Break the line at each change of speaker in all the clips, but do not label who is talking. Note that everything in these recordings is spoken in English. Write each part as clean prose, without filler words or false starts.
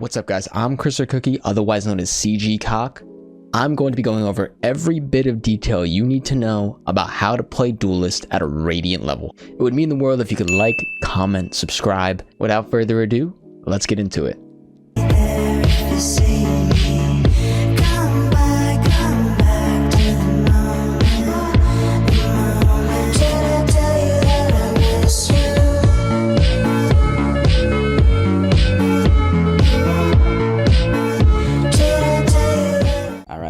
What's up guys, I'm Crystal Cookie, otherwise known as CG Cock. I'm going to be going over every bit of detail you need to know about how to play Duelist at a Radiant level. It would mean the world if you could like, comment, subscribe. Without further ado, let's get into it.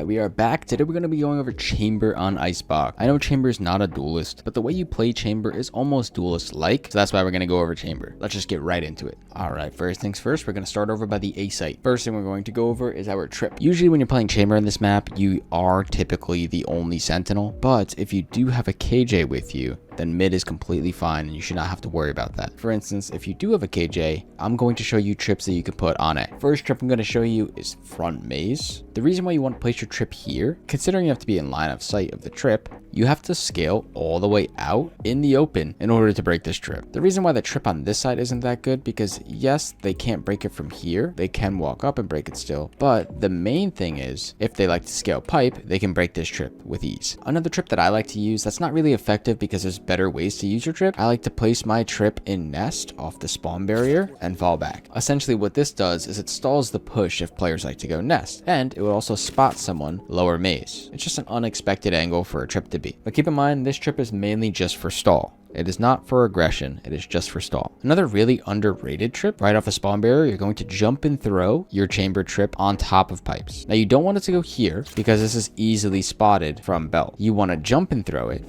We are back. Today we're going to be going over Chamber on Icebox. I know Chamber is not a duelist, but the way you play Chamber is almost duelist-like, so that's why we're going to go over Chamber. Let's just get right into it. Alright, first things first, we're going to start over by the A site. First thing we're going to go over is our trip. Usually when you're playing Chamber in this map, you are typically the only sentinel, but if you do have a KJ with you, then mid is completely fine and you should not have to worry about that. For instance, if you do have a KJ, I'm going to show you trips that you can put on it. First trip I'm going to show you is front maze. The reason why you want to place your trip here, considering you have to be in line of sight of the trip, you have to scale all the way out in the open in order to break this trip. The reason why the trip on this side isn't that good, because yes, they can't break it from here. They can walk up and break it still. But the main thing is, if they like to scale pipe, they can break this trip with ease. Another trip that I like to use that's not really effective because there's better ways to use your trip, I like to place my trip in nest off the spawn barrier and fall back. Essentially what this does is it stalls the push if players like to go nest, and it will also spot someone lower maze. It's just an unexpected angle for a trip to be. But keep in mind, this trip is mainly just for stall. It is not for aggression, it is just for stall. Another really underrated trip, right off a spawn barrier, you're going to jump and throw your chamber trip on top of pipes. Now you don't want it to go here because this is easily spotted from belt. You want to jump and throw it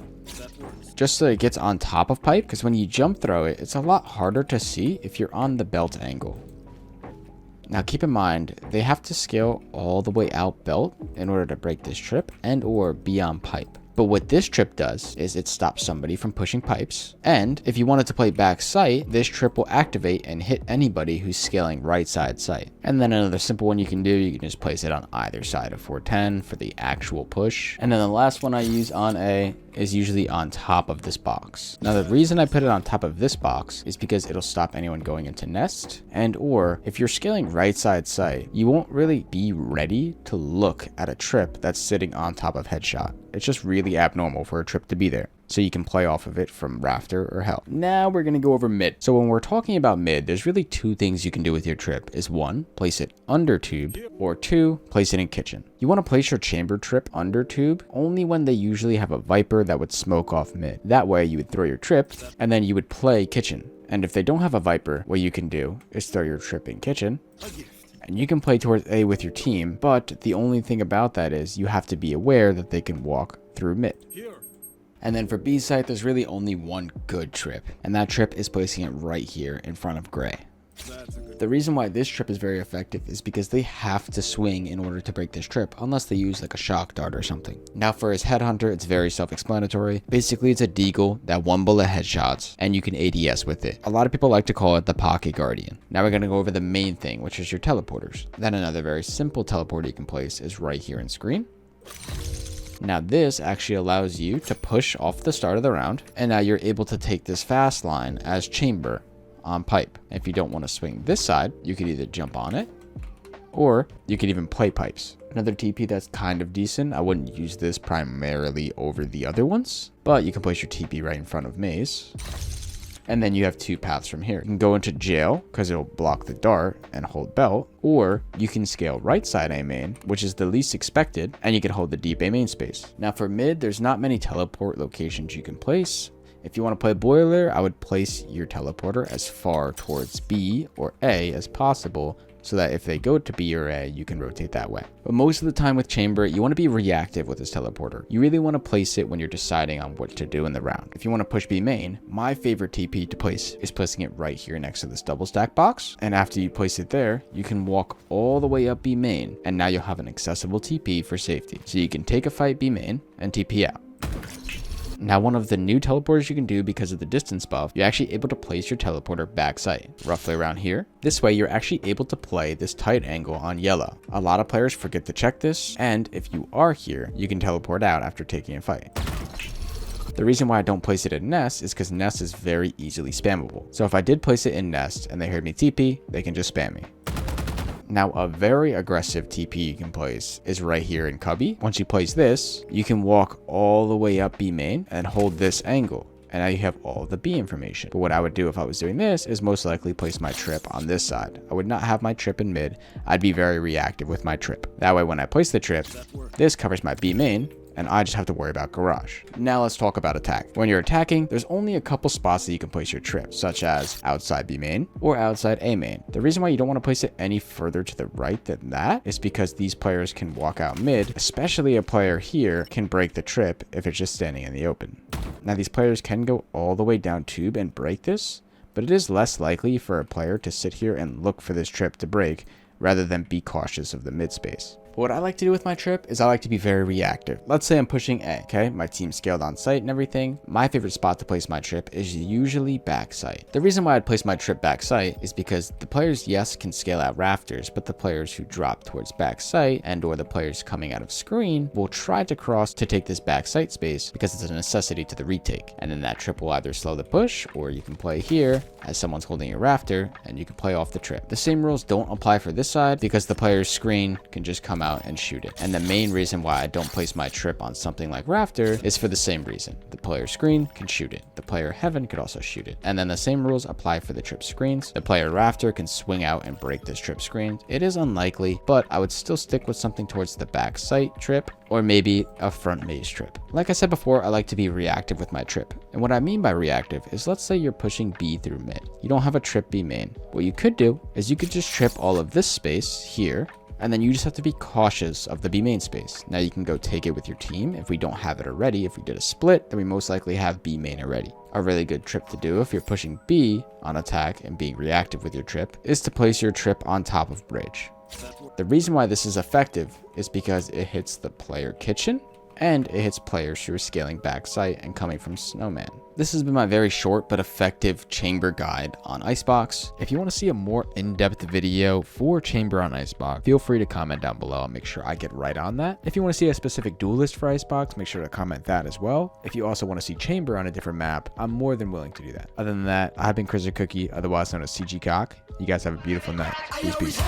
just so it gets on top of pipe, because when you jump throw it, it's a lot harder to see if you're on the belt angle. Now keep in mind, they have to scale all the way out belt in order to break this trip and or be on pipe. But what this trip does is it stops somebody from pushing pipes. And if you wanted to play back sight, this trip will activate and hit anybody who's scaling right side sight. And then another simple one you can do, you can just place it on either side of 410 for the actual push. And then the last one I use on A is usually on top of this box. Now the reason I put it on top of this box is because it'll stop anyone going into nest, and or if you're scaling right side sight, you won't really be ready to look at a trip that's sitting on top of headshot. It's just really abnormal for a trip to be there. So you can play off of it from rafter or hell. Now we're going to go over mid. So when we're talking about mid, there's really two things you can do with your trip. Is one, place it under tube, or two, place it in kitchen. You want to place your chamber trip under tube only when they usually have a Viper that would smoke off mid. That way you would throw your trip and then you would play kitchen. And if they don't have a Viper, what you can do is throw your trip in kitchen. And you can play towards A with your team, but the only thing about that is you have to be aware that they can walk through mid. And then for B site, there's really only one good trip, and that trip is placing it right here in front of gray. The reason why this trip is very effective is because they have to swing in order to break this trip, unless they use like a shock dart or something. Now for his headhunter, it's very self-explanatory. Basically, it's a deagle that one bullet headshots, and you can ADS with it. A lot of people like to call it the pocket guardian. Now we're going to go over the main thing, which is your teleporters. Then another very simple teleporter you can place is right here in screen. Now this actually allows you to push off the start of the round, and now you're able to take this fast line as chamber on pipe. If you don't want to swing this side, you could either jump on it, or you could even play pipes. Another TP that's kind of decent, I wouldn't use this primarily over the other ones, but you can place your TP right in front of maze. And then you have two paths from here. You can go into jail because it'll block the dart and hold belt, or you can scale right side A main, which is the least expected, and you can hold the deep A main space. Now for mid, there's not many teleport locations you can place. If you want to play boiler, I would place your teleporter as far towards B or A as possible, so that if they go to B or A, you can rotate that way. But most of the time with chamber, you want to be reactive with this teleporter. You really want to place it when you're deciding on what to do in the round. If you want to push B main, my favorite TP to place is placing it right here next to this double stack box. And after you place it there, you can walk all the way up B main, and now you'll have an accessible TP for safety. So you can take a fight B main and TP out. Now one of the new teleporters you can do because of the distance buff, you're actually able to place your teleporter backside, roughly around here. This way you're actually able to play this tight angle on yellow. A lot of players forget to check this, and if you are here, you can teleport out after taking a fight. The reason why I don't place it in nest is because nest is very easily spammable. So if I did place it in nest and they heard me TP, they can just spam me. Now, a very aggressive TP you can place is right here in cubby. Once you place this, you can walk all the way up B main and hold this angle. And now you have all the B information. But what I would do if I was doing this is most likely place my trip on this side. I would not have my trip in mid. I'd be very reactive with my trip. That way, when I place the trip, this covers my B main, and I just have to worry about garage. Now let's talk about attack. When you're attacking, there's only a couple spots that you can place your trip, such as outside B main or outside A main. The reason why you don't want to place it any further to the right than that is because these players can walk out mid, especially a player here can break the trip if it's just standing in the open. Now these players can go all the way down tube and break this, but it is less likely for a player to sit here and look for this trip to break rather than be cautious of the mid space. But what I like to do with my trip is I like to be very reactive. Let's say I'm pushing A, okay? My team's scaled on site and everything. My favorite spot to place my trip is usually back site. The reason why I'd place my trip back site is because the players, yes, can scale out rafters, but the players who drop towards back site and or the players coming out of screen will try to cross to take this back site space because it's a necessity to the retake. And then that trip will either slow the push, or you can play here as someone's holding a rafter and you can play off the trip. The same rules don't apply for this side because the player's screen can just come out and shoot it. And the main reason why I don't place my trip on something like rafter is for the same reason. The player screen can shoot it. The player heaven could also shoot it. And then the same rules apply for the trip screens. The player rafter can swing out and break this trip screen. It is unlikely, but I would still stick with something towards the back site trip, or maybe a front maze trip. Like I said before, I like to be reactive with my trip. And what I mean by reactive is, let's say you're pushing B through mid. You don't have a trip B main. What you could do is you could just trip all of this space here, and then you just have to be cautious of the B main space. Now you can go take it with your team if we don't have it already. If we did a split, then we most likely have B main already. A really good trip to do if you're pushing B on attack and being reactive with your trip is to place your trip on top of bridge. The reason why this is effective is because it hits the player kitchen and it hits players who are scaling back site and coming from snowman. This has been my very short but effective chamber guide on Icebox. If you want to see a more in-depth video for chamber on Icebox, feel free to comment down below. I'll make sure I get right on that. If you want to see a specific duelist for Icebox, make sure to comment that as well. If you also want to see chamber on a different map, I'm more than willing to do that. Other than that, I've been Cookie, otherwise known as CG Cock. You guys have a beautiful night. Peace.